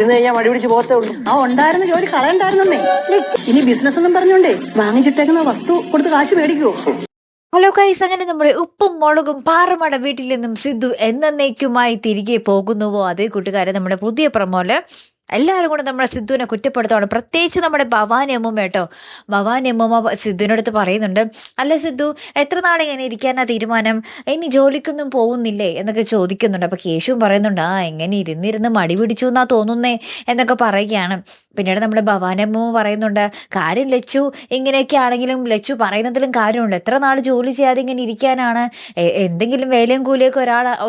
ഞാൻ മടി പിടിച്ച് പോകത്തേ ഉള്ളൂ. ആ ഉണ്ടായിരുന്ന ജോലി കളയണ്ടായിരുന്നേ. ഇനി ബിസിനസ് എന്നും പറഞ്ഞോണ്ടേ വാങ്ങിച്ചിട്ടേക്കുന്ന വസ്തു കൊടുത്ത് കാശ് മേടിക്കുവോ? ഹലോ ഗൈസ്, അങ്ങനെ നമ്മുടെ ഉപ്പും മുളകും പാറമട വീട്ടിൽ നിന്നും സിദ്ധു എന്നേക്കുമായി തിരികെ പോകുന്നുവോ അതേ കൂട്ടുകാരെ നമ്മുടെ പുതിയ പ്രമോല് എല്ലാവരും കൂടെ നമ്മുടെ സിദ്ധുവിനെ കുറ്റപ്പെടുത്തുകയാണ്. പ്രത്യേകിച്ച് നമ്മുടെ ഭവാനി അമ്മൂമ്മ കേട്ടോ. ഭവാനി അമ്മൂമ്മ സിദ്ധുവിനടുത്ത് പറയുന്നുണ്ട്, അല്ല സിദ്ധു, എത്ര നാളിങ്ങനെ ഇരിക്കാനാ തീരുമാനം? ഇനി ജോലിക്കൊന്നും പോകുന്നില്ലേ എന്നൊക്കെ ചോദിക്കുന്നുണ്ട്. അപ്പൊ കേശുവും പറയുന്നുണ്ട്, എങ്ങനെ ഇരുന്നിരുന്ന് മടി പിടിച്ചു എന്നാ തോന്നുന്നേ എന്നൊക്കെ പറയുകയാണ്. പിന്നീട് നമ്മുടെ ഭവാനി അമ്മൂമ്മ പറയുന്നുണ്ട്, കാര്യം ലച്ചു ഇങ്ങനെയൊക്കെ ആണെങ്കിലും ലച്ചു പറയുന്നതിലും കാര്യമുണ്ട്. എത്ര നാൾ ജോലി ചെയ്യാതെ ഇങ്ങനെ ഇരിക്കാനാണ്? എന്തെങ്കിലും വേലയും കൂലിയൊക്കെ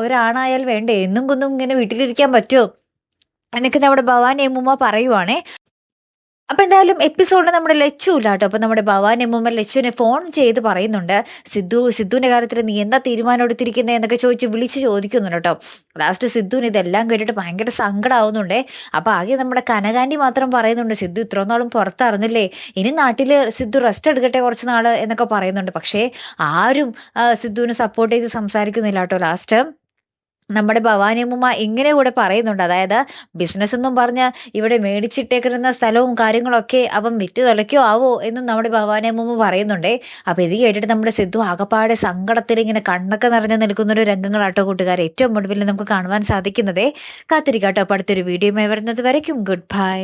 ഒരാണായാൽ വേണ്ടേ? എന്നും കൊന്നും ഇങ്ങനെ വീട്ടിലിരിക്കാൻ പറ്റുമോ എന്നൊക്കെ നമ്മുടെ ഭവാനി അമ്മൂമ്മ പറയുവാണേ. അപ്പൊ എന്തായാലും എപ്പിസോഡിൽ നമ്മുടെ ലച്ചു ഇല്ല കേട്ടോ. അപ്പൊ നമ്മുടെ ഭവാനി അമ്മൂമ്മ ലച്ചുവിനെ ഫോൺ ചെയ്ത് പറയുന്നുണ്ട്, സിദ്ധുവിന്റെ കാര്യത്തിൽ നീ എന്താ തീരുമാനം എടുത്തിരിക്കുന്നത് എന്നൊക്കെ വിളിച്ച് ചോദിക്കുന്നുണ്ട് കേട്ടോ. ലാസ്റ്റ് സിദ്ധുവിന് ഇതെല്ലാം കേട്ടിട്ട് ഭയങ്കര സങ്കടമാവുന്നുണ്ടേ. അപ്പൊ ആകെ നമ്മുടെ കനകാന്റി മാത്രം പറയുന്നുണ്ട്, സിദ്ധു ഇത്ര നാളും പുറത്തറിഞ്ഞില്ലേ, ഇനി നാട്ടില് സിദ്ധു റെസ്റ്റ് എടുക്കട്ടെ കുറച്ച് നാള് എന്നൊക്കെ പറയുന്നുണ്ട്. പക്ഷേ ആരും സിദ്ധുവിനെ സപ്പോർട്ട് ചെയ്ത് സംസാരിക്കുന്നില്ല കേട്ടോ. ലാസ്റ്റ് നമ്മുടെ ഭവാനി അമ്മൂമ്മ ഇങ്ങനെ കൂടെ പറയുന്നുണ്ട്, അതായത് ബിസിനസ് എന്നും പറഞ്ഞ് ഇവിടെ മേടിച്ചിട്ടേക്കുന്ന സ്ഥലവും കാര്യങ്ങളൊക്കെ അവൻ വിറ്റ് തുലയ്ക്കോ ആവോ എന്നും നമ്മുടെ ഭവാനി അമ്മൂമ്മ പറയുന്നുണ്ടേ. അപ്പൊ ഇത് കേട്ടിട്ട് നമ്മുടെ സിദ്ധു ആകപ്പാടെ സങ്കടത്തിൽ ഇങ്ങനെ കണ്ണൊക്കെ നിറഞ്ഞു നിൽക്കുന്ന ഒരു രംഗങ്ങളാട്ടോ കൂട്ടുകാർ ഏറ്റവും ഒടുവിൽ നമുക്ക് കാണുവാൻ സാധിക്കുന്നതേ. കാത്തിരിക്കാട്ടോ അടുത്തൊരു വീഡിയോയുമായി വരുന്നത് വരയ്ക്കും. Good bye.